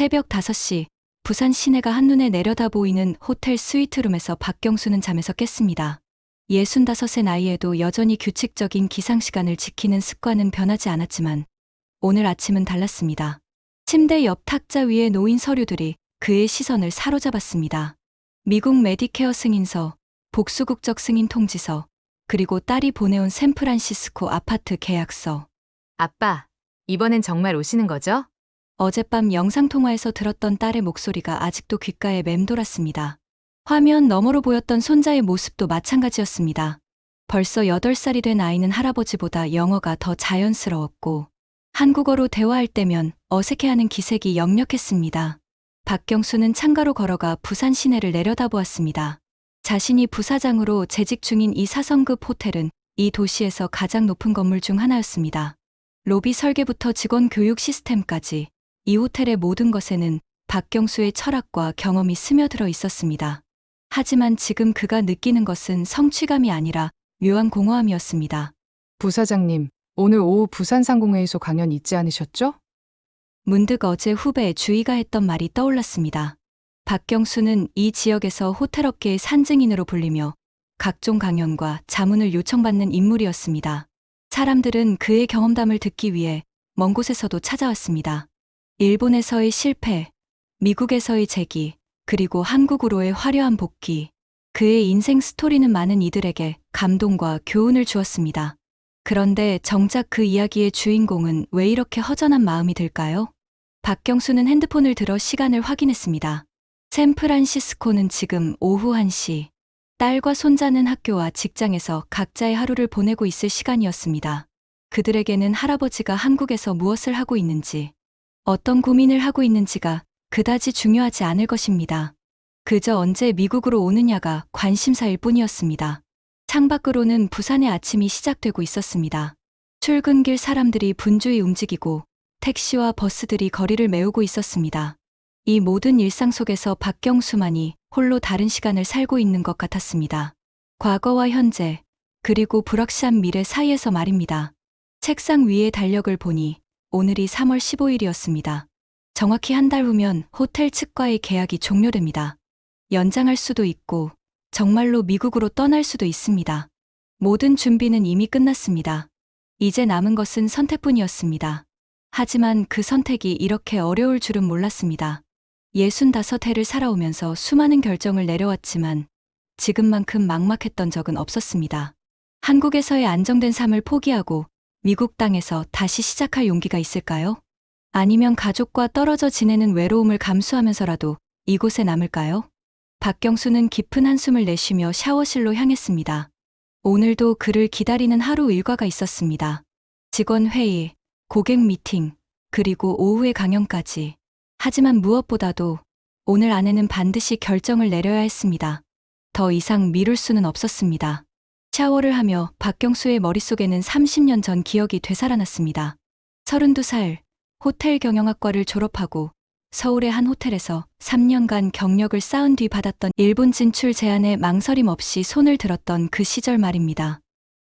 새벽 5시 부산 시내가 한눈에 내려다 보이는 호텔 스위트룸에서 박경수는 잠에서 깼습니다. 65의 나이에도 여전히 규칙적인 기상시간을 지키는 습관은 변하지 않았지만 오늘 아침은 달랐습니다. 침대 옆 탁자 위에 놓인 서류들이 그의 시선을 사로잡았습니다. 미국 메디케어 승인서, 복수국적 승인 통지서, 그리고 딸이 보내온 샌프란시스코 아파트 계약서. 아빠, 이번엔 정말 오시는 거죠? 어젯밤 영상통화에서 들었던 딸의 목소리가 아직도 귓가에 맴돌았습니다. 화면 너머로 보였던 손자의 모습도 마찬가지였습니다. 벌써 8살이 된 아이는 할아버지보다 영어가 더 자연스러웠고 한국어로 대화할 때면 어색해하는 기색이 역력했습니다. 박경수는 창가로 걸어가 부산 시내를 내려다보았습니다. 자신이 부사장으로 재직 중인 이 4성급 호텔은 이 도시에서 가장 높은 건물 중 하나였습니다. 로비 설계부터 직원 교육 시스템까지 이 호텔의 모든 것에는 박경수의 철학과 경험이 스며들어 있었습니다. 하지만 지금 그가 느끼는 것은 성취감이 아니라 묘한 공허함이었습니다. 부사장님, 오늘 오후 부산상공회의소 강연 있지 않으셨죠? 문득 어제 후배 주희가 했던 말이 떠올랐습니다. 박경수는 이 지역에서 호텔업계의 산증인으로 불리며 각종 강연과 자문을 요청받는 인물이었습니다. 사람들은 그의 경험담을 듣기 위해 먼 곳에서도 찾아왔습니다. 일본에서의 실패, 미국에서의 재기, 그리고 한국으로의 화려한 복귀. 그의 인생 스토리는 많은 이들에게 감동과 교훈을 주었습니다. 그런데 정작 그 이야기의 주인공은 왜 이렇게 허전한 마음이 들까요? 박경수는 핸드폰을 들어 시간을 확인했습니다. 샌프란시스코는 지금 오후 1시. 딸과 손자는 학교와 직장에서 각자의 하루를 보내고 있을 시간이었습니다. 그들에게는 할아버지가 한국에서 무엇을 하고 있는지, 어떤 고민을 하고 있는지가 그다지 중요하지 않을 것입니다. 그저 언제 미국으로 오느냐가 관심사일 뿐이었습니다. 창밖으로는 부산의 아침이 시작되고 있었습니다. 출근길 사람들이 분주히 움직이고 택시와 버스들이 거리를 메우고 있었습니다. 이 모든 일상 속에서 박경수만이 홀로 다른 시간을 살고 있는 것 같았습니다. 과거와 현재, 그리고 불확실한 미래 사이에서 말입니다. 책상 위의 달력을 보니 오늘이 3월 15일이었습니다. 정확히 한 달 후면 호텔 측과의 계약이 종료됩니다. 연장할 수도 있고 정말로 미국으로 떠날 수도 있습니다. 모든 준비는 이미 끝났습니다. 이제 남은 것은 선택뿐이었습니다. 하지만 그 선택이 이렇게 어려울 줄은 몰랐습니다. 65해를 살아오면서 수많은 결정을 내려왔지만 지금만큼 막막했던 적은 없었습니다. 한국에서의 안정된 삶을 포기하고 미국 땅에서 다시 시작할 용기가 있을까요? 아니면 가족과 떨어져 지내는 외로움을 감수하면서라도 이곳에 남을까요? 박경수는 깊은 한숨을 내쉬며 샤워실로 향했습니다. 오늘도 그를 기다리는 하루 일과가 있었습니다. 직원 회의, 고객 미팅, 그리고 오후의 강연까지. 하지만 무엇보다도 오늘 안에는 반드시 결정을 내려야 했습니다. 더 이상 미룰 수는 없었습니다. 샤워를 하며 박경수의 머릿속에는 30년 전 기억이 되살아났습니다. 32살, 호텔 경영학과를 졸업하고 서울의 한 호텔에서 3년간 경력을 쌓은 뒤 받았던 일본 진출 제안에 망설임 없이 손을 들었던 그 시절 말입니다.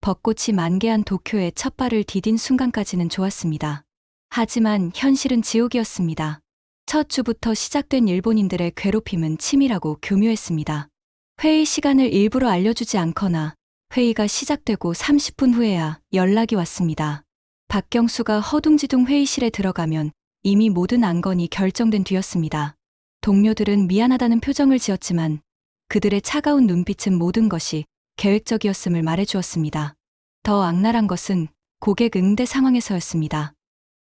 벚꽃이 만개한 도쿄에 첫 발을 디딘 순간까지는 좋았습니다. 하지만 현실은 지옥이었습니다. 첫 주부터 시작된 일본인들의 괴롭힘은 치밀하고 교묘했습니다. 회의 시간을 일부러 알려주지 않거나 회의가 시작되고 30분 후에야 연락이 왔습니다. 박경수가 허둥지둥 회의실에 들어가면 이미 모든 안건이 결정된 뒤였습니다. 동료들은 미안하다는 표정을 지었지만 그들의 차가운 눈빛은 모든 것이 계획적이었음을 말해주었습니다. 더 악랄한 것은 고객 응대 상황에서였습니다.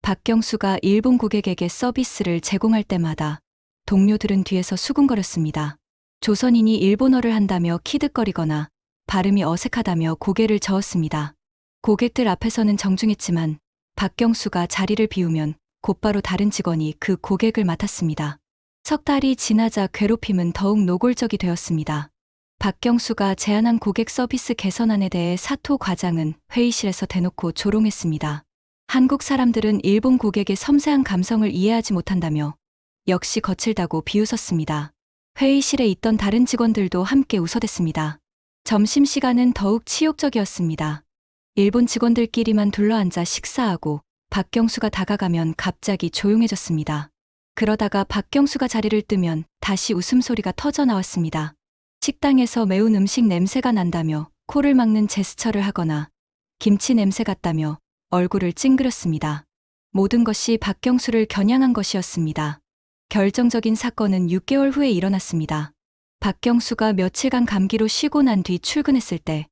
박경수가 일본 고객에게 서비스를 제공할 때마다 동료들은 뒤에서 수군거렸습니다. 조선인이 일본어를 한다며 키득거리거나 발음이 어색하다며 고개를 저었습니다. 고객들 앞에서는 정중했지만 박경수가 자리를 비우면 곧바로 다른 직원이 그 고객을 맡았습니다. 석 달이 지나자 괴롭힘은 더욱 노골적이 되었습니다. 박경수가 제안한 고객 서비스 개선안에 대해 사토 과장은 회의실에서 대놓고 조롱했습니다. 한국 사람들은 일본 고객의 섬세한 감성을 이해하지 못한다며 역시 거칠다고 비웃었습니다. 회의실에 있던 다른 직원들도 함께 웃어댔습니다. 점심시간은 더욱 치욕적이었습니다. 일본 직원들끼리만 둘러앉아 식사하고 박경수가 다가가면 갑자기 조용해졌습니다. 그러다가 박경수가 자리를 뜨면 다시 웃음소리가 터져 나왔습니다. 식당에서 매운 음식 냄새가 난다며 코를 막는 제스처를 하거나 김치 냄새 같다며 얼굴을 찡그렸습니다. 모든 것이 박경수를 겨냥한 것이었습니다. 결정적인 사건은 6개월 후에 일어났습니다. 박경수가 며칠간 감기로 쉬고 난 뒤 출근했을 때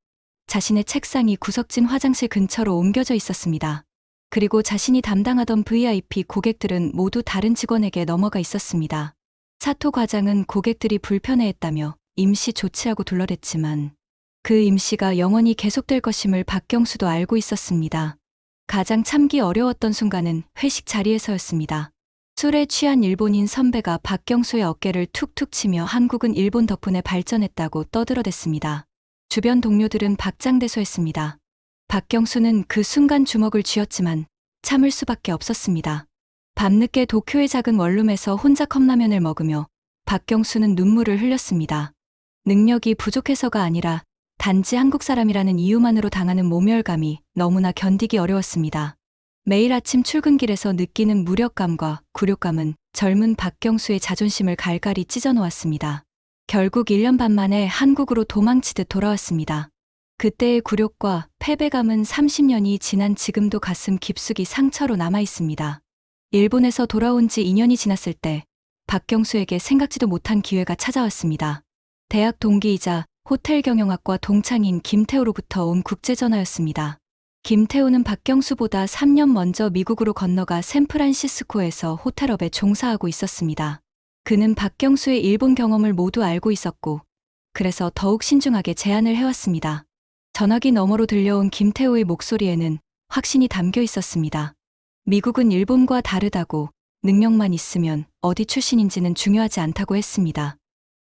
자신의 책상이 구석진 화장실 근처로 옮겨져 있었습니다. 그리고 자신이 담당하던 VIP 고객들은 모두 다른 직원에게 넘어가 있었습니다. 사토 과장은 고객들이 불편해했다며 임시 조치하고 둘러댔지만 그 임시가 영원히 계속될 것임을 박경수도 알고 있었습니다. 가장 참기 어려웠던 순간은 회식 자리에서였습니다. 술에 취한 일본인 선배가 박경수의 어깨를 툭툭 치며 한국은 일본 덕분에 발전했다고 떠들어댔습니다. 주변 동료들은 박장대소했습니다. 박경수는 그 순간 주먹을 쥐었지만 참을 수밖에 없었습니다. 밤늦게 도쿄의 작은 원룸에서 혼자 컵라면을 먹으며 박경수는 눈물을 흘렸습니다. 능력이 부족해서가 아니라 단지 한국 사람이라는 이유만으로 당하는 모멸감이 너무나 견디기 어려웠습니다. 매일 아침 출근길에서 느끼는 무력감과 굴욕감은 젊은 박경수의 자존심을 갈갈이 찢어놓았습니다. 결국 1년 반 만에 한국으로 도망치듯 돌아왔습니다. 그때의 굴욕과 패배감은 30년이 지난 지금도 가슴 깊숙이 상처로 남아있습니다. 일본에서 돌아온 지 2년이 지났을 때 박경수에게 생각지도 못한 기회가 찾아왔습니다. 대학 동기이자 호텔 경영학과 동창인 김태호로부터 온 국제전화였습니다. 김태호는 박경수보다 3년 먼저 미국으로 건너가 샌프란시스코에서 호텔업에 종사하고 있었습니다. 그는 박경수의 일본 경험을 모두 알고 있었고 그래서 더욱 신중하게 제안을 해왔습니다. 전화기 너머로 들려온 김태호의 목소리에는 확신이 담겨 있었습니다. 미국은 일본과 다르다고 능력만 있으면 어디 출신인지는 중요하지 않다고 했습니다.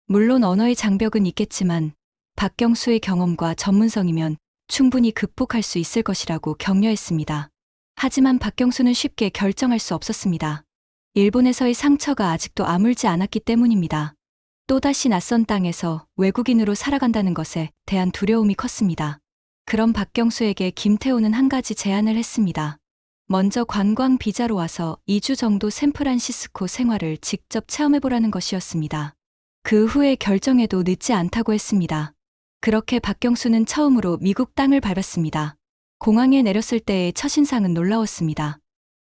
물론 언어의 장벽은 있겠지만 박경수의 경험과 전문성이면 충분히 극복할 수 있을 것이라고 격려했습니다. 하지만 박경수는 쉽게 결정할 수 없었습니다. 일본에서의 상처가 아직도 아물지 않았기 때문입니다. 또다시 낯선 땅에서 외국인으로 살아간다는 것에 대한 두려움이 컸습니다. 그런 박경수에게 김태호는 한 가지 제안을 했습니다. 먼저 관광 비자로 와서 2주 정도 샌프란시스코 생활을 직접 체험해보라는 것이었습니다. 그 후에 결정해도 늦지 않다고 했습니다. 그렇게 박경수는 처음으로 미국 땅을 밟았습니다. 공항에 내렸을 때의 첫인상은 놀라웠습니다.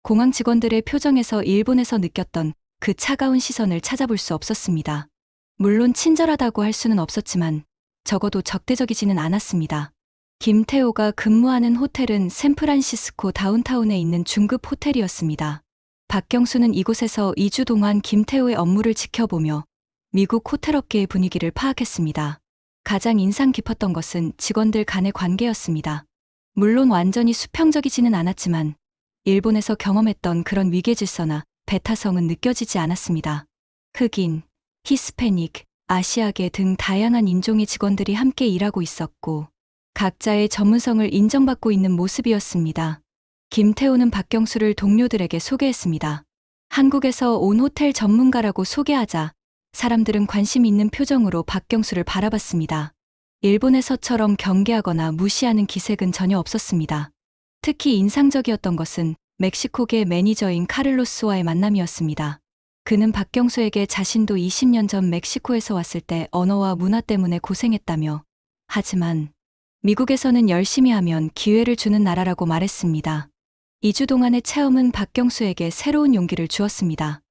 공항 직원들의 표정에서 일본에서 느꼈던 그 차가운 시선을 찾아볼 수 없었습니다. 물론 친절하다고 할 수는 없었지만 적어도 적대적이지는 않았습니다. 김태호가 근무하는 호텔은 샌프란시스코 다운타운에 있는 중급 호텔이었습니다. 박경수는 이곳에서 2주 동안 김태호의 업무를 지켜보며 미국 호텔업계의 분위기를 파악했습니다. 가장 인상 깊었던 것은 직원들 간의 관계였습니다. 물론 완전히 수평적이지는 않았지만 일본에서 경험했던 그런 위계 질서나 배타성은 느껴지지 않았습니다. 흑인, 히스패닉, 아시아계 등 다양한 인종의 직원들이 함께 일하고 있었고 각자의 전문성을 인정받고 있는 모습이었습니다. 김태호는 박경수를 동료들에게 소개했습니다. 한국에서 온 호텔 전문가라고 소개하자 사람들은 관심 있는 표정으로 박경수를 바라봤습니다. 일본에서처럼 경계하거나 무시하는 기색은 전혀 없었습니다. 특히 인상적이었던 것은 멕시코계 매니저인 카를로스와의 만남이었습니다. 그는 박경수에게 자신도 20년 전 멕시코에서 왔을 때 언어와 문화 때문에 고생했다며 하지만 미국에서는 열심히 하면 기회를 주는 나라라고 말했습니다. 2주 동안의 체험은 박경수에게 새로운 용기를 주었습니다.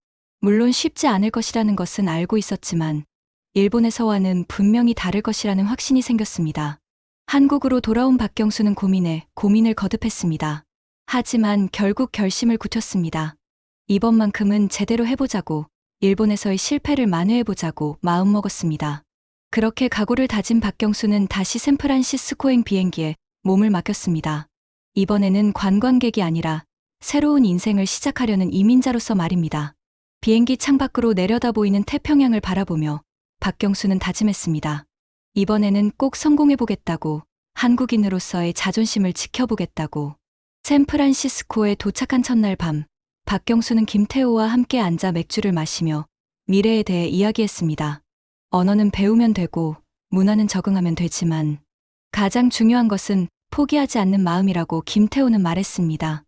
물론 쉽지 않을 것이라는 것은 알고 있었지만 일본에서와는 분명히 다를 것이라는 확신이 생겼습니다. 한국으로 돌아온 박경수는 고민을 거듭했습니다. 하지만 결국 결심을 굳혔습니다. 이번만큼은 제대로 해보자고, 일본에서의 실패를 만회해보자고 마음먹었습니다. 그렇게 각오를 다진 박경수는 다시 샌프란시스코행 비행기에 몸을 맡겼습니다. 이번에는 관광객이 아니라 새로운 인생을 시작하려는 이민자로서 말입니다. 비행기 창밖으로 내려다 보이는 태평양을 바라보며 박경수는 다짐했습니다. 이번에는 꼭 성공해보겠다고, 한국인으로서의 자존심을 지켜보겠다고. 샌프란시스코에 도착한 첫날 밤, 박경수는 김태호와 함께 앉아 맥주를 마시며 미래에 대해 이야기했습니다. 언어는 배우면 되고 문화는 적응하면 되지만 가장 중요한 것은 포기하지 않는 마음이라고 김태호는 말했습니다.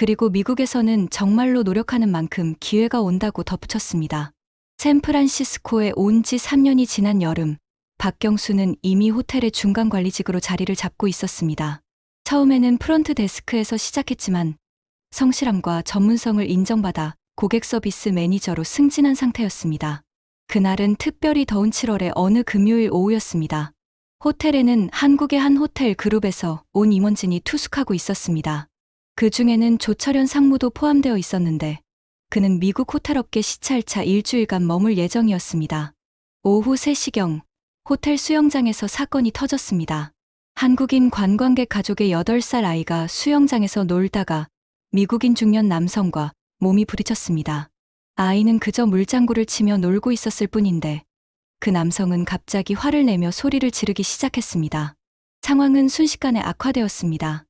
그리고 미국에서는 정말로 노력하는 만큼 기회가 온다고 덧붙였습니다. 샌프란시스코에 온 지 3년이 지난 여름, 박경수는 이미 호텔의 중간 관리직으로 자리를 잡고 있었습니다. 처음에는 프론트 데스크에서 시작했지만 성실함과 전문성을 인정받아 고객 서비스 매니저로 승진한 상태였습니다. 그날은 특별히 더운 7월의 어느 금요일 오후였습니다. 호텔에는 한국의 한 호텔 그룹에서 온 임원진이 투숙하고 있었습니다. 그 중에는 조철현 상무도 포함되어 있었는데 그는 미국 호텔업계 시찰차 일주일간 머물 예정이었습니다. 오후 3시경 호텔 수영장에서 사건이 터졌습니다. 한국인 관광객 가족의 8살 아이가 수영장에서 놀다가 미국인 중년 남성과 몸이 부딪혔습니다. 아이는 그저 물장구를 치며 놀고 있었을 뿐인데 그 남성은 갑자기 화를 내며 소리를 지르기 시작했습니다. 상황은 순식간에 악화되었습니다.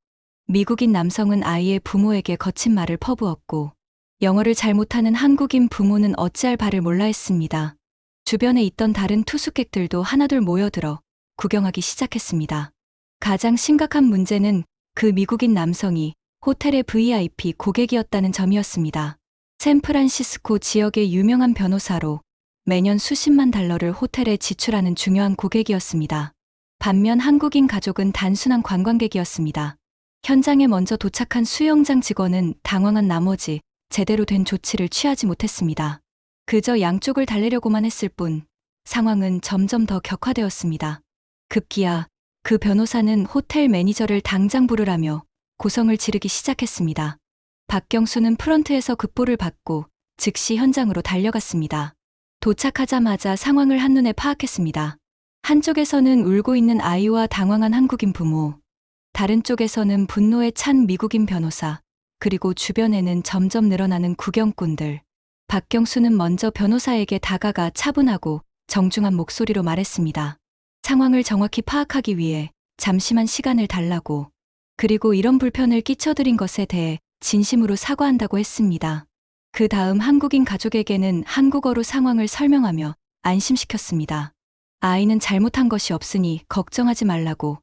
미국인 남성은 아이의 부모에게 거친 말을 퍼부었고 영어를 잘 못하는 한국인 부모는 어찌할 바를 몰라 했습니다. 주변에 있던 다른 투숙객들도 하나둘 모여들어 구경하기 시작했습니다. 가장 심각한 문제는 그 미국인 남성이 호텔의 VIP 고객이었다는 점이었습니다. 샌프란시스코 지역의 유명한 변호사로 매년 수십만 달러를 호텔에 지출하는 중요한 고객이었습니다. 반면 한국인 가족은 단순한 관광객이었습니다. 현장에 먼저 도착한 수영장 직원은 당황한 나머지 제대로 된 조치를 취하지 못했습니다. 그저 양쪽을 달래려고만 했을 뿐 상황은 점점 더 격화되었습니다. 급기야 그 변호사는 호텔 매니저를 당장 부르라며 고성을 지르기 시작했습니다. 박경수는 프런트에서 급보를 받고 즉시 현장으로 달려갔습니다. 도착하자마자 상황을 한눈에 파악했습니다. 한쪽에서는 울고 있는 아이와 당황한 한국인 부모, 다른 쪽에서는 분노에 찬 미국인 변호사, 그리고 주변에는 점점 늘어나는 구경꾼들. 박경수는 먼저 변호사에게 다가가 차분하고 정중한 목소리로 말했습니다. 상황을 정확히 파악하기 위해 잠시만 시간을 달라고, 그리고 이런 불편을 끼쳐드린 것에 대해 진심으로 사과한다고 했습니다. 그 다음 한국인 가족에게는 한국어로 상황을 설명하며 안심시켰습니다. 아이는 잘못한 것이 없으니 걱정하지 말라고,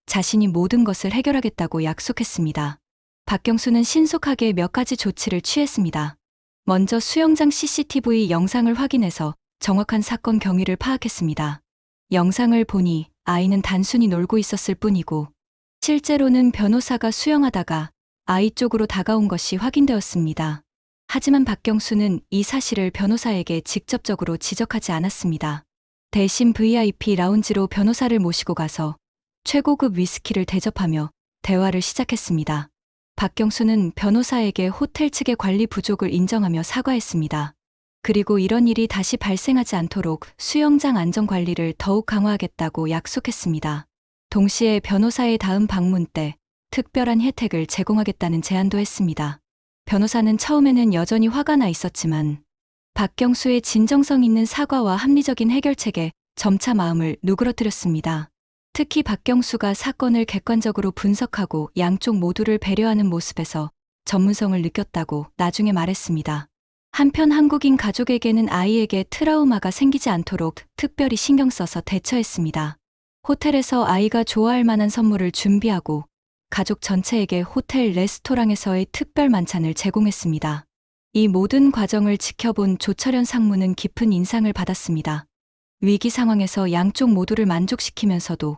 자신이 모든 것을 해결하겠다고 약속했습니다. 박경수는 신속하게 몇 가지 조치를 취했습니다. 먼저 수영장 CCTV 영상을 확인해서 정확한 사건 경위를 파악했습니다. 영상을 보니 아이는 단순히 놀고 있었을 뿐이고 실제로는 변호사가 수영하다가 아이 쪽으로 다가온 것이 확인되었습니다. 하지만 박경수는 이 사실을 변호사에게 직접적으로 지적하지 않았습니다. 대신 VIP 라운지로 변호사를 모시고 가서 최고급 위스키를 대접하며 대화를 시작했습니다. 박경수는 변호사에게 호텔 측의 관리 부족을 인정하며 사과했습니다. 그리고 이런 일이 다시 발생하지 않도록 수영장 안전 관리를 더욱 강화하겠다고 약속했습니다. 동시에 변호사의 다음 방문 때 특별한 혜택을 제공하겠다는 제안도 했습니다. 변호사는 처음에는 여전히 화가 나 있었지만 박경수의 진정성 있는 사과와 합리적인 해결책에 점차 마음을 누그러뜨렸습니다. 특히 박경수가 사건을 객관적으로 분석하고 양쪽 모두를 배려하는 모습에서 전문성을 느꼈다고 나중에 말했습니다. 한편 한국인 가족에게는 아이에게 트라우마가 생기지 않도록 특별히 신경 써서 대처했습니다. 호텔에서 아이가 좋아할 만한 선물을 준비하고 가족 전체에게 호텔 레스토랑에서의 특별 만찬을 제공했습니다. 이 모든 과정을 지켜본 조철현 상무는 깊은 인상을 받았습니다. 위기 상황에서 양쪽 모두를 만족시키면서도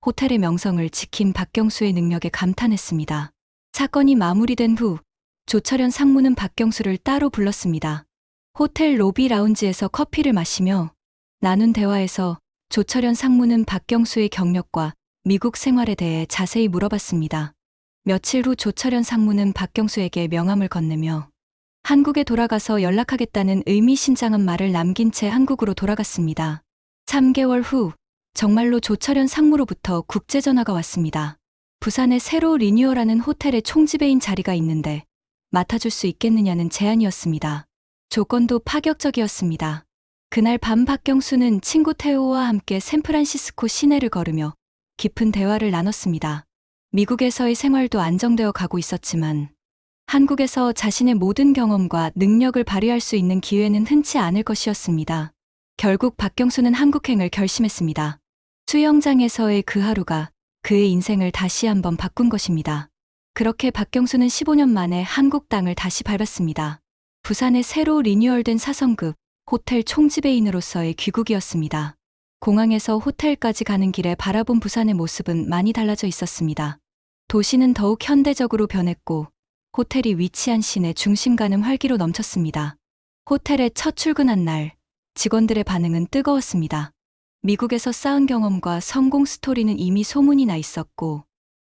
호텔의 명성을 지킨 박경수의 능력에 감탄했습니다. 사건이 마무리된 후 조철현 상무는 박경수를 따로 불렀습니다. 호텔 로비 라운지에서 커피를 마시며 나눈 대화에서 조철현 상무는 박경수의 경력과 미국 생활에 대해 자세히 물어봤습니다. 며칠 후 조철현 상무는 박경수에게 명함을 건네며 한국에 돌아가서 연락하겠다는 의미심장한 말을 남긴 채 한국으로 돌아갔습니다. 3개월 후 정말로 조철현 상무로부터 국제전화가 왔습니다. 부산에 새로 리뉴얼하는 호텔의 총지배인 자리가 있는데 맡아줄 수 있겠느냐는 제안이었습니다. 조건도 파격적이었습니다. 그날 밤 박경수는 친구 태호와 함께 샌프란시스코 시내를 걸으며 깊은 대화를 나눴습니다. 미국에서의 생활도 안정되어 가고 있었지만 한국에서 자신의 모든 경험과 능력을 발휘할 수 있는 기회는 흔치 않을 것이었습니다. 결국 박경수는 한국행을 결심했습니다. 수영장에서의 그 하루가 그의 인생을 다시 한번 바꾼 것입니다. 그렇게 박경수는 15년 만에 한국 땅을 다시 밟았습니다. 부산의 새로 리뉴얼된 4성급 호텔 총지배인으로서의 귀국이었습니다. 공항에서 호텔까지 가는 길에 바라본 부산의 모습은 많이 달라져 있었습니다. 도시는 더욱 현대적으로 변했고 호텔이 위치한 시내 중심가는 활기로 넘쳤습니다. 호텔에 첫 출근한 날, 직원들의 반응은 뜨거웠습니다. 미국에서 쌓은 경험과 성공 스토리는 이미 소문이 나 있었고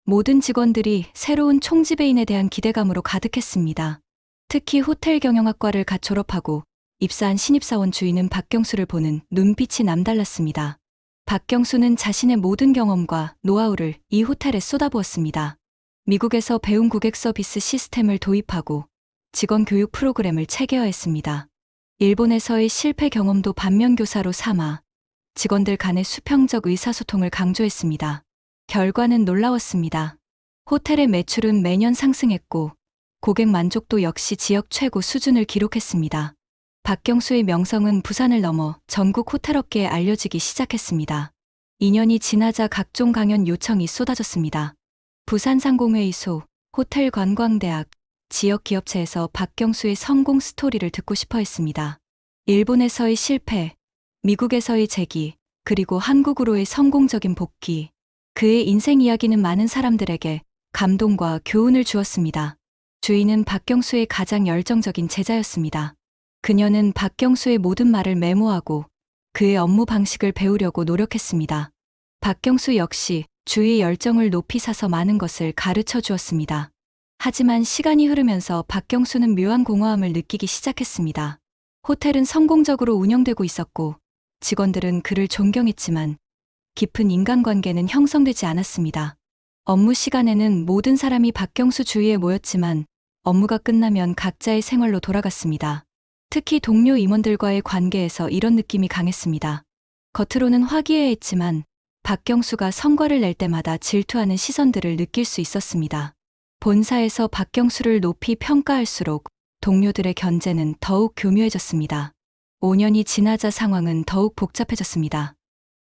모든 직원들이 새로운 총지배인에 대한 기대감으로 가득했습니다. 특히 호텔 경영학과를 갓 졸업하고 입사한 신입사원 주인은 박경수를 보는 눈빛이 남달랐습니다. 박경수는 자신의 모든 경험과 노하우를 이 호텔에 쏟아부었습니다. 미국에서 배운 고객 서비스 시스템을 도입하고 직원 교육 프로그램을 체계화했습니다. 일본에서의 실패 경험도 반면교사로 삼아 직원들 간의 수평적 의사소통을 강조했습니다. 결과는 놀라웠습니다. 호텔의 매출은 매년 상승했고 고객 만족도 역시 지역 최고 수준을 기록했습니다. 박경수의 명성은 부산을 넘어 전국 호텔업계에 알려지기 시작했습니다. 2년이 지나자 각종 강연 요청이 쏟아졌습니다. 부산상공회의소, 호텔관광대학, 지역 기업체에서 박경수의 성공 스토리를 듣고 싶어 했습니다. 일본에서의 실패, 미국에서의 재기, 그리고 한국으로의 성공적인 복귀. 그의 인생 이야기는 많은 사람들에게 감동과 교훈을 주었습니다. 주인은 박경수의 가장 열정적인 제자였습니다. 그녀는 박경수의 모든 말을 메모하고 그의 업무 방식을 배우려고 노력했습니다. 박경수 역시 주위의 열정을 높이 사서 많은 것을 가르쳐 주었습니다. 하지만 시간이 흐르면서 박경수는 묘한 공허함을 느끼기 시작했습니다. 호텔은 성공적으로 운영되고 있었고 직원들은 그를 존경했지만 깊은 인간관계는 형성되지 않았습니다. 업무 시간에는 모든 사람이 박경수 주위에 모였지만 업무가 끝나면 각자의 생활로 돌아갔습니다. 특히 동료 임원들과의 관계에서 이런 느낌이 강했습니다. 겉으로는 화기애애했지만 박경수가 성과를 낼 때마다 질투하는 시선들을 느낄 수 있었습니다. 본사에서 박경수를 높이 평가할수록 동료들의 견제는 더욱 교묘해졌습니다. 5년이 지나자 상황은 더욱 복잡해졌습니다.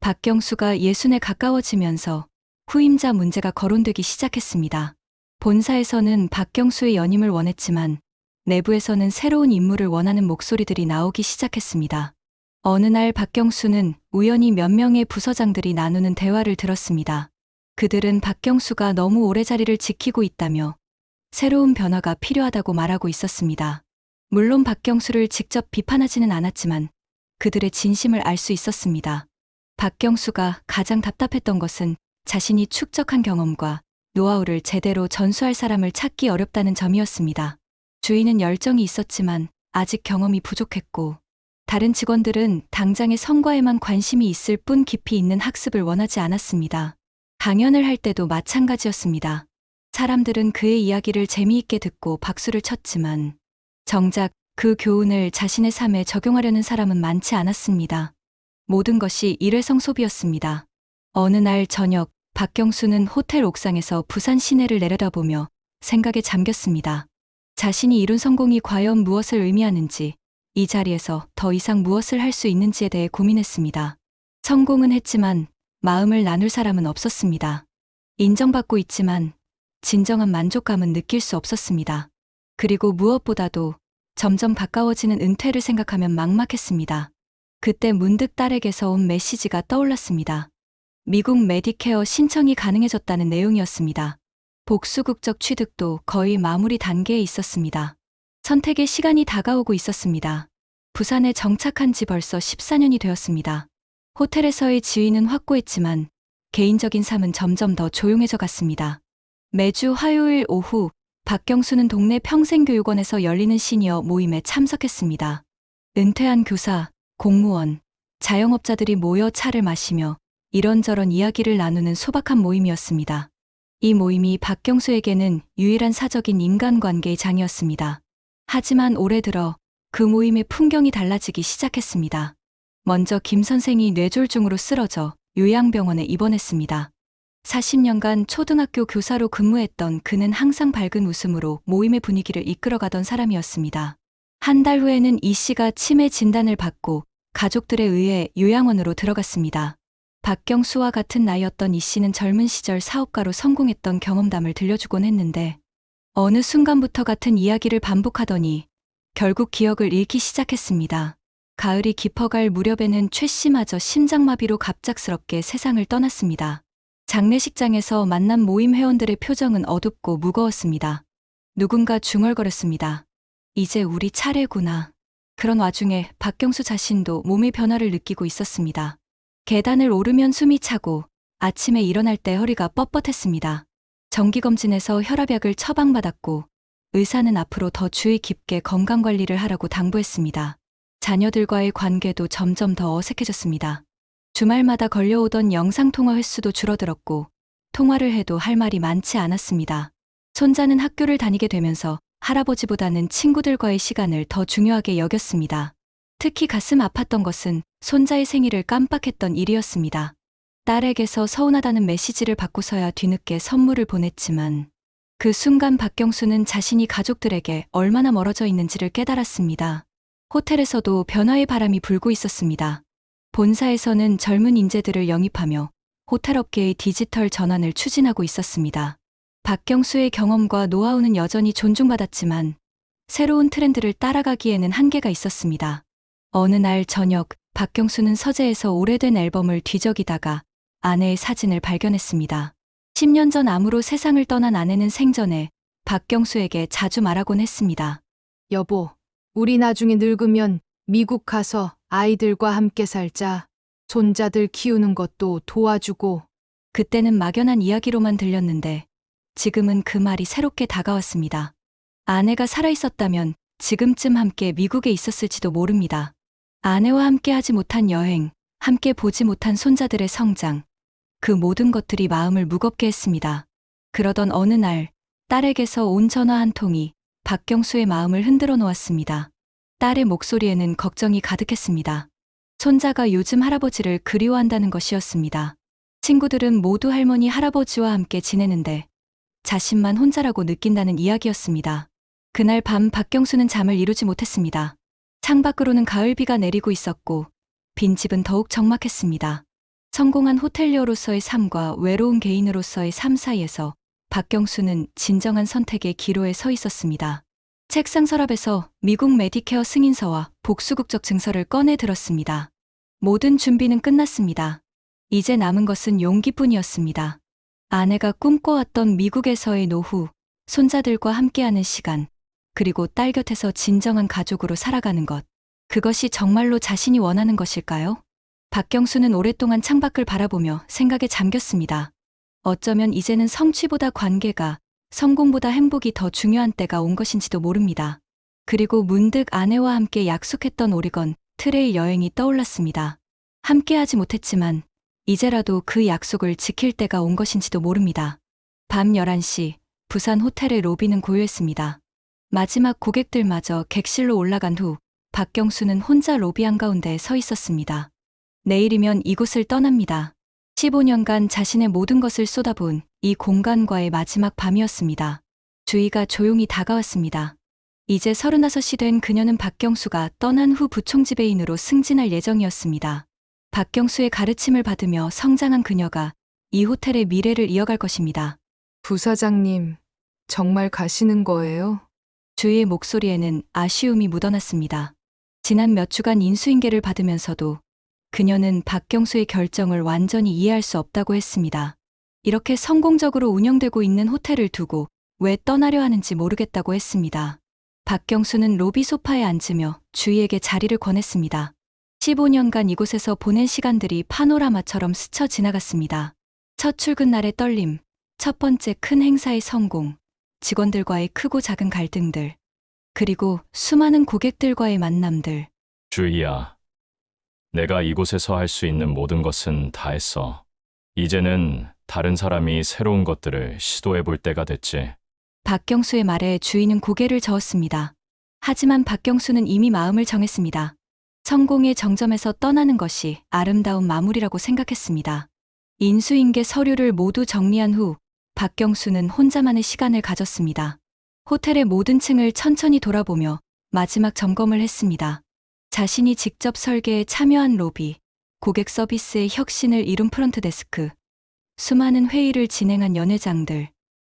박경수가 60에 가까워지면서 후임자 문제가 거론되기 시작했습니다. 본사에서는 박경수의 연임을 원했지만 내부에서는 새로운 인물을 원하는 목소리들이 나오기 시작했습니다. 어느 날 박경수는 우연히 몇 명의 부서장들이 나누는 대화를 들었습니다. 그들은 박경수가 너무 오래 자리를 지키고 있다며 새로운 변화가 필요하다고 말하고 있었습니다. 물론 박경수를 직접 비판하지는 않았지만 그들의 진심을 알 수 있었습니다. 박경수가 가장 답답했던 것은 자신이 축적한 경험과 노하우를 제대로 전수할 사람을 찾기 어렵다는 점이었습니다. 주인은 열정이 있었지만 아직 경험이 부족했고 다른 직원들은 당장의 성과에만 관심이 있을 뿐 깊이 있는 학습을 원하지 않았습니다. 강연을 할 때도 마찬가지였습니다. 사람들은 그의 이야기를 재미있게 듣고 박수를 쳤지만 정작 그 교훈을 자신의 삶에 적용하려는 사람은 많지 않았습니다. 모든 것이 일회성소비였습니다. 어느 날 저녁 박경수는 호텔 옥상에서 부산 시내를 내려다보며 생각에 잠겼습니다. 자신이 이룬 성공이 과연 무엇을 의미하는지, 이 자리에서 더 이상 무엇을 할 수 있는지에 대해 고민했습니다. 성공은 했지만 마음을 나눌 사람은 없었습니다. 인정받고 있지만 진정한 만족감은 느낄 수 없었습니다. 그리고 무엇보다도 점점 가까워지는 은퇴를 생각하면 막막했습니다. 그때 문득 딸에게서 온 메시지가 떠올랐습니다. 미국 메디케어 신청이 가능해졌다는 내용이었습니다. 복수 국적 취득도 거의 마무리 단계에 있었습니다. 선택의 시간이 다가오고 있었습니다. 부산에 정착한 지 벌써 14년이 되었습니다. 호텔에서의 지위는 확고했지만 개인적인 삶은 점점 더 조용해져 갔습니다. 매주 화요일 오후 박경수는 동네 평생교육원에서 열리는 시니어 모임에 참석했습니다. 은퇴한 교사, 공무원, 자영업자들이 모여 차를 마시며 이런저런 이야기를 나누는 소박한 모임이었습니다. 이 모임이 박경수에게는 유일한 사적인 인간관계의 장이었습니다. 하지만 올해 들어 그 모임의 풍경이 달라지기 시작했습니다. 먼저 김 선생이 뇌졸중으로 쓰러져 요양병원에 입원했습니다. 40년간 초등학교 교사로 근무했던 그는 항상 밝은 웃음으로 모임의 분위기를 이끌어가던 사람이었습니다. 한 달 후에는 이 씨가 치매 진단을 받고 가족들에 의해 요양원으로 들어갔습니다. 박경수와 같은 나이였던 이 씨는 젊은 시절 사업가로 성공했던 경험담을 들려주곤 했는데 어느 순간부터 같은 이야기를 반복하더니 결국 기억을 잃기 시작했습니다. 가을이 깊어갈 무렵에는 최 씨마저 심장마비로 갑작스럽게 세상을 떠났습니다. 장례식장에서 만난 모임 회원들의 표정은 어둡고 무거웠습니다. 누군가 중얼거렸습니다. 이제 우리 차례구나. 그런 와중에 박경수 자신도 몸의 변화를 느끼고 있었습니다. 계단을 오르면 숨이 차고 아침에 일어날 때 허리가 뻣뻣했습니다. 정기검진에서 혈압약을 처방받았고 의사는 앞으로 더 주의 깊게 건강관리를 하라고 당부했습니다. 자녀들과의 관계도 점점 더 어색해졌습니다. 주말마다 걸려오던 영상통화 횟수도 줄어들었고 통화를 해도 할 말이 많지 않았습니다. 손자는 학교를 다니게 되면서 할아버지보다는 친구들과의 시간을 더 중요하게 여겼습니다. 특히 가슴 아팠던 것은 손자의 생일을 깜빡했던 일이었습니다. 딸에게서 서운하다는 메시지를 받고서야 뒤늦게 선물을 보냈지만 그 순간 박경수는 자신이 가족들에게 얼마나 멀어져 있는지를 깨달았습니다. 호텔에서도 변화의 바람이 불고 있었습니다. 본사에서는 젊은 인재들을 영입하며 호텔 업계의 디지털 전환을 추진하고 있었습니다. 박경수의 경험과 노하우는 여전히 존중받았지만 새로운 트렌드를 따라가기에는 한계가 있었습니다. 어느 날 저녁, 박경수는 서재에서 오래된 앨범을 뒤적이다가 아내의 사진을 발견했습니다. 10년 전 암으로 세상을 떠난 아내는 생전에 박경수에게 자주 말하곤 했습니다. 여보, 우리 나중에 늙으면 미국 가서 아이들과 함께 살자. 손자들 키우는 것도 도와주고. 그때는 막연한 이야기로만 들렸는데 지금은 그 말이 새롭게 다가왔습니다. 아내가 살아있었다면 지금쯤 함께 미국에 있었을지도 모릅니다. 아내와 함께 하지 못한 여행, 함께 보지 못한 손자들의 성장, 그 모든 것들이 마음을 무겁게 했습니다. 그러던 어느 날 딸에게서 온 전화 한 통이 박경수의 마음을 흔들어 놓았습니다. 딸의 목소리에는 걱정이 가득했습니다. 손자가 요즘 할아버지를 그리워한다는 것이었습니다. 친구들은 모두 할머니, 할아버지와 함께 지내는데 자신만 혼자라고 느낀다는 이야기였습니다. 그날 밤 박경수는 잠을 이루지 못했습니다. 창밖으로는 가을비가 내리고 있었고 빈집은 더욱 적막했습니다. 성공한 호텔리어로서의 삶과 외로운 개인으로서의 삶 사이에서 박경수는 진정한 선택의 기로에 서 있었습니다. 책상 서랍에서 미국 메디케어 승인서와 복수국적 증서를 꺼내 들었습니다. 모든 준비는 끝났습니다. 이제 남은 것은 용기뿐이었습니다. 아내가 꿈꿔왔던 미국에서의 노후, 손자들과 함께하는 시간, 그리고 딸 곁에서 진정한 가족으로 살아가는 것. 그것이 정말로 자신이 원하는 것일까요? 박경수는 오랫동안 창밖을 바라보며 생각에 잠겼습니다. 어쩌면 이제는 성취보다 관계가, 성공보다 행복이 더 중요한 때가 온 것인지도 모릅니다. 그리고 문득 아내와 함께 약속했던 오리건 트레일 여행이 떠올랐습니다. 함께하지 못했지만 이제라도 그 약속을 지킬 때가 온 것인지도 모릅니다. 밤 11시, 부산 호텔의 로비는 고요했습니다. 마지막 고객들마저 객실로 올라간 후 박경수는 혼자 로비 한가운데 서 있었습니다. 내일이면 이곳을 떠납니다. 15년간 자신의 모든 것을 쏟아부은 이 공간과의 마지막 밤이었습니다. 주위가 조용히 다가왔습니다. 이제 35이 된 그녀는 박경수가 떠난 후 부총지배인으로 승진할 예정이었습니다. 박경수의 가르침을 받으며 성장한 그녀가 이 호텔의 미래를 이어갈 것입니다. 부사장님, 정말 가시는 거예요? 주위의 목소리에는 아쉬움이 묻어났습니다. 지난 몇 주간 인수인계를 받으면서도 그녀는 박경수의 결정을 완전히 이해할 수 없다고 했습니다. 이렇게 성공적으로 운영되고 있는 호텔을 두고 왜 떠나려 하는지 모르겠다고 했습니다. 박경수는 로비 소파에 앉으며 주위에게 자리를 권했습니다. 15년간 이곳에서 보낸 시간들이 파노라마처럼 스쳐 지나갔습니다. 첫 출근 날의 떨림, 첫 번째 큰 행사의 성공, 직원들과의 크고 작은 갈등들, 그리고 수많은 고객들과의 만남들. 주희야, 내가 이곳에서 할 수 있는 모든 것은 다 했어. 이제는 다른 사람이 새로운 것들을 시도해 볼 때가 됐지. 박경수의 말에 주인은 고개를 저었습니다. 하지만 박경수는 이미 마음을 정했습니다. 성공의 정점에서 떠나는 것이 아름다운 마무리라고 생각했습니다. 인수인계 서류를 모두 정리한 후 박경수는 혼자만의 시간을 가졌습니다. 호텔의 모든 층을 천천히 돌아보며 마지막 점검을 했습니다. 자신이 직접 설계에 참여한 로비, 고객 서비스의 혁신을 이룬 프런트 데스크, 수많은 회의를 진행한 연회장들,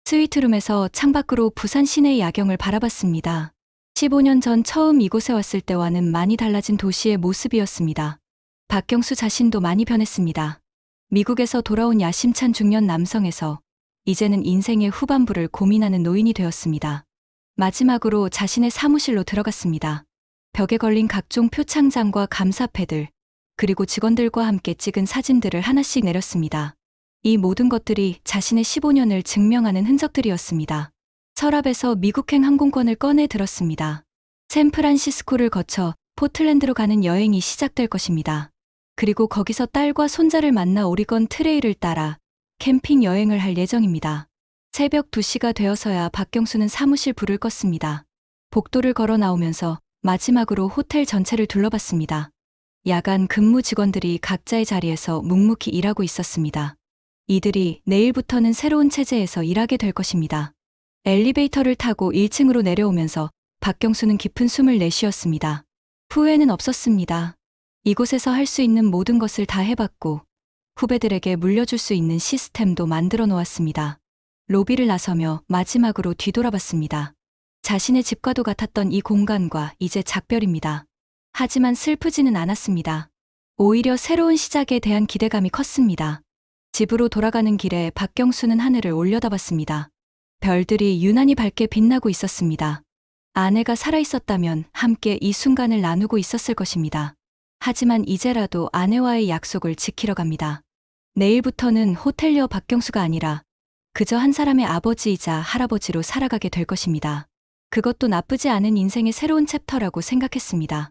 스위트룸에서 창밖으로 부산 시내의 야경을 바라봤습니다. 15년 전 처음 이곳에 왔을 때와는 많이 달라진 도시의 모습이었습니다. 박경수 자신도 많이 변했습니다. 미국에서 돌아온 야심찬 중년 남성에서 이제는 인생의 후반부를 고민하는 노인이 되었습니다. 마지막으로 자신의 사무실로 들어갔습니다. 벽에 걸린 각종 표창장과 감사패들, 그리고 직원들과 함께 찍은 사진들을 하나씩 내렸습니다. 이 모든 것들이 자신의 15년을 증명하는 흔적들이었습니다. 서랍에서 미국행 항공권을 꺼내 들었습니다. 샌프란시스코를 거쳐 포틀랜드로 가는 여행이 시작될 것입니다. 그리고 거기서 딸과 손자를 만나 오리건 트레일을 따라 캠핑 여행을 할 예정입니다. 새벽 2시가 되어서야 박경수는 사무실 불을 껐습니다. 복도를 걸어 나오면서 마지막으로 호텔 전체를 둘러봤습니다. 야간 근무 직원들이 각자의 자리에서 묵묵히 일하고 있었습니다. 이들이 내일부터는 새로운 체제에서 일하게 될 것입니다. 엘리베이터를 타고 1층으로 내려오면서 박경수는 깊은 숨을 내쉬었습니다. 후회는 없었습니다. 이곳에서 할 수 있는 모든 것을 다 해봤고 후배들에게 물려줄 수 있는 시스템도 만들어 놓았습니다. 로비를 나서며 마지막으로 뒤돌아봤습니다. 자신의 집과도 같았던 이 공간과 이제 작별입니다. 하지만 슬프지는 않았습니다. 오히려 새로운 시작에 대한 기대감이 컸습니다. 집으로 돌아가는 길에 박경수는 하늘을 올려다봤습니다. 별들이 유난히 밝게 빛나고 있었습니다. 아내가 살아있었다면 함께 이 순간을 나누고 있었을 것입니다. 하지만 이제라도 아내와의 약속을 지키러 갑니다. 내일부터는 호텔리어 박경수가 아니라 그저 한 사람의 아버지이자 할아버지로 살아가게 될 것입니다. 그것도 나쁘지 않은 인생의 새로운 챕터라고 생각했습니다.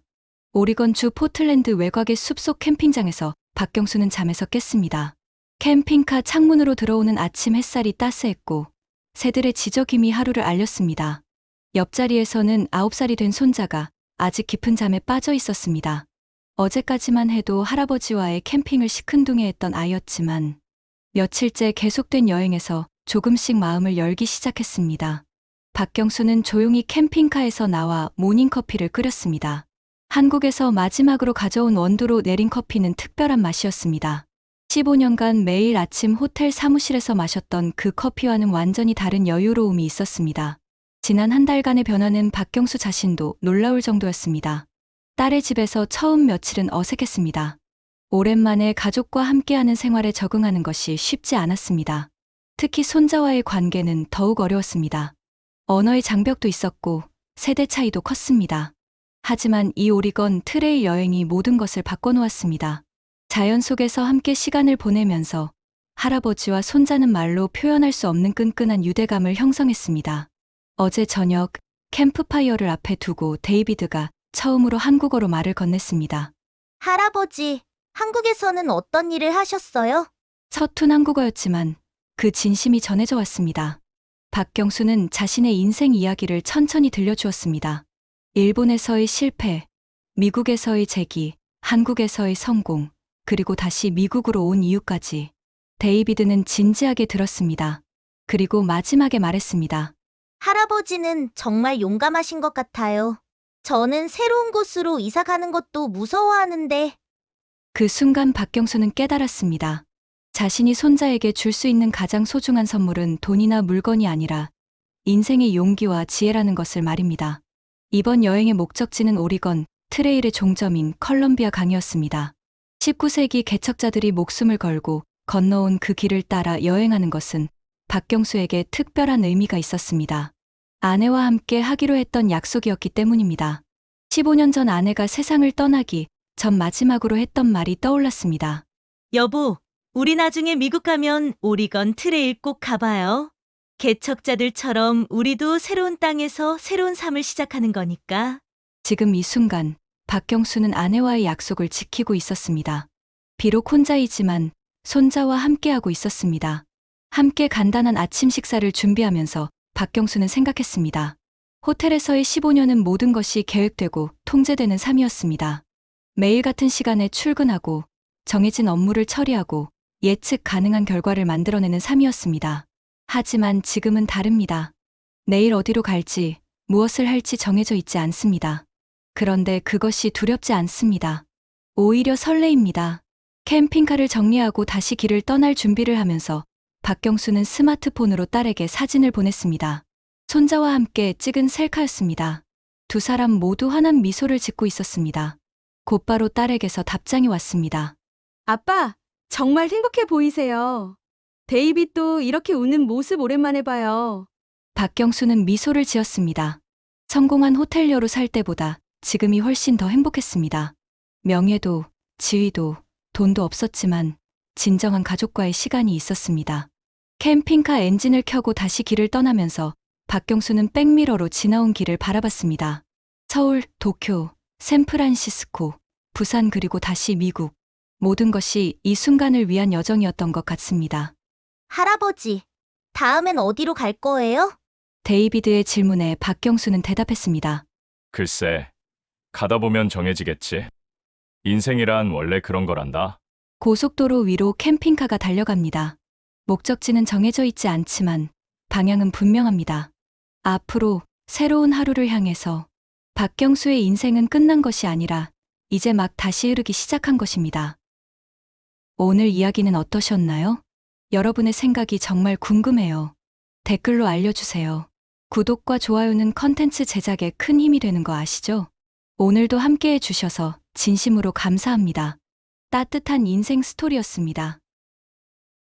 오리건주 포틀랜드 외곽의 숲속 캠핑장에서 박경수는 잠에서 깼습니다. 캠핑카 창문으로 들어오는 아침 햇살이 따스했고 새들의 지저귀미 하루를 알렸습니다. 옆자리에서는 9살이 된 손자가 아직 깊은 잠에 빠져 있었습니다. 어제까지만 해도 할아버지와의 캠핑을 시큰둥해했던 아이였지만 며칠째 계속된 여행에서 조금씩 마음을 열기 시작했습니다. 박경수는 조용히 캠핑카에서 나와 모닝커피를 끓였습니다. 한국에서 마지막으로 가져온 원두로 내린 커피는 특별한 맛이었습니다. 15년간 매일 아침 호텔 사무실에서 마셨던 그 커피와는 완전히 다른 여유로움이 있었습니다. 지난 한 달간의 변화는 박경수 자신도 놀라울 정도였습니다. 딸의 집에서 처음 며칠은 어색했습니다. 오랜만에 가족과 함께하는 생활에 적응하는 것이 쉽지 않았습니다. 특히 손자와의 관계는 더욱 어려웠습니다. 언어의 장벽도 있었고 세대 차이도 컸습니다. 하지만 이 오리건 트레일 여행이 모든 것을 바꿔놓았습니다. 자연 속에서 함께 시간을 보내면서 할아버지와 손자는 말로 표현할 수 없는 끈끈한 유대감을 형성했습니다. 어제 저녁 캠프파이어를 앞에 두고 데이비드가 처음으로 한국어로 말을 건넸습니다. 할아버지, 한국에서는 어떤 일을 하셨어요? 서툰 한국어였지만 그 진심이 전해져 왔습니다. 박경수는 자신의 인생 이야기를 천천히 들려주었습니다. 일본에서의 실패, 미국에서의 재기, 한국에서의 성공, 그리고 다시 미국으로 온 이유까지. 데이비드는 진지하게 들었습니다. 그리고 마지막에 말했습니다. 할아버지는 정말 용감하신 것 같아요. 저는 새로운 곳으로 이사 가는 것도 무서워하는데. 그 순간 박경수는 깨달았습니다. 자신이 손자에게 줄 수 있는 가장 소중한 선물은 돈이나 물건이 아니라 인생의 용기와 지혜라는 것을 말입니다. 이번 여행의 목적지는 오리건 트레일의 종점인 컬럼비아 강이었습니다. 19세기 개척자들이 목숨을 걸고 건너온 그 길을 따라 여행하는 것은 박경수에게 특별한 의미가 있었습니다. 아내와 함께 하기로 했던 약속이었기 때문입니다. 15년 전 아내가 세상을 떠나기 전 마지막으로 했던 말이 떠올랐습니다. 여보, 우리 나중에 미국 가면 오리건 트레일 꼭 가봐요. 개척자들처럼 우리도 새로운 땅에서 새로운 삶을 시작하는 거니까. 지금 이 순간 박경수는 아내와의 약속을 지키고 있었습니다. 비록 혼자이지만 손자와 함께하고 있었습니다. 함께 간단한 아침 식사를 준비하면서 박경수는 생각했습니다. 호텔에서의 15년은 모든 것이 계획되고 통제되는 삶이었습니다. 매일 같은 시간에 출근하고 정해진 업무를 처리하고 예측 가능한 결과를 만들어내는 삶이었습니다. 하지만 지금은 다릅니다. 내일 어디로 갈지, 무엇을 할지 정해져 있지 않습니다. 그런데 그것이 두렵지 않습니다. 오히려 설레입니다. 캠핑카를 정리하고 다시 길을 떠날 준비를 하면서 박경수는 스마트폰으로 딸에게 사진을 보냈습니다. 손자와 함께 찍은 셀카였습니다. 두 사람 모두 환한 미소를 짓고 있었습니다. 곧바로 딸에게서 답장이 왔습니다. 아빠, 정말 행복해 보이세요. 데이빗도 이렇게 웃는 모습 오랜만에 봐요. 박경수는 미소를 지었습니다. 성공한 호텔녀로 살 때보다 지금이 훨씬 더 행복했습니다. 명예도, 지위도, 돈도 없었지만 진정한 가족과의 시간이 있었습니다. 캠핑카 엔진을 켜고 다시 길을 떠나면서 박경수는 백미러로 지나온 길을 바라봤습니다. 서울, 도쿄, 샌프란시스코, 부산 그리고 다시 미국. 모든 것이 이 순간을 위한 여정이었던 것 같습니다. 할아버지, 다음엔 어디로 갈 거예요? 데이비드의 질문에 박경수는 대답했습니다. 글쎄, 가다 보면 정해지겠지. 인생이란 원래 그런 거란다. 고속도로 위로 캠핑카가 달려갑니다. 목적지는 정해져 있지 않지만 방향은 분명합니다. 앞으로 새로운 하루를 향해서 박경수의 인생은 끝난 것이 아니라 이제 막 다시 흐르기 시작한 것입니다. 오늘 이야기는 어떠셨나요? 여러분의 생각이 정말 궁금해요. 댓글로 알려주세요. 구독과 좋아요는 컨텐츠 제작에 큰 힘이 되는 거 아시죠? 오늘도 함께해 주셔서 진심으로 감사합니다. 따뜻한 인생 스토리였습니다.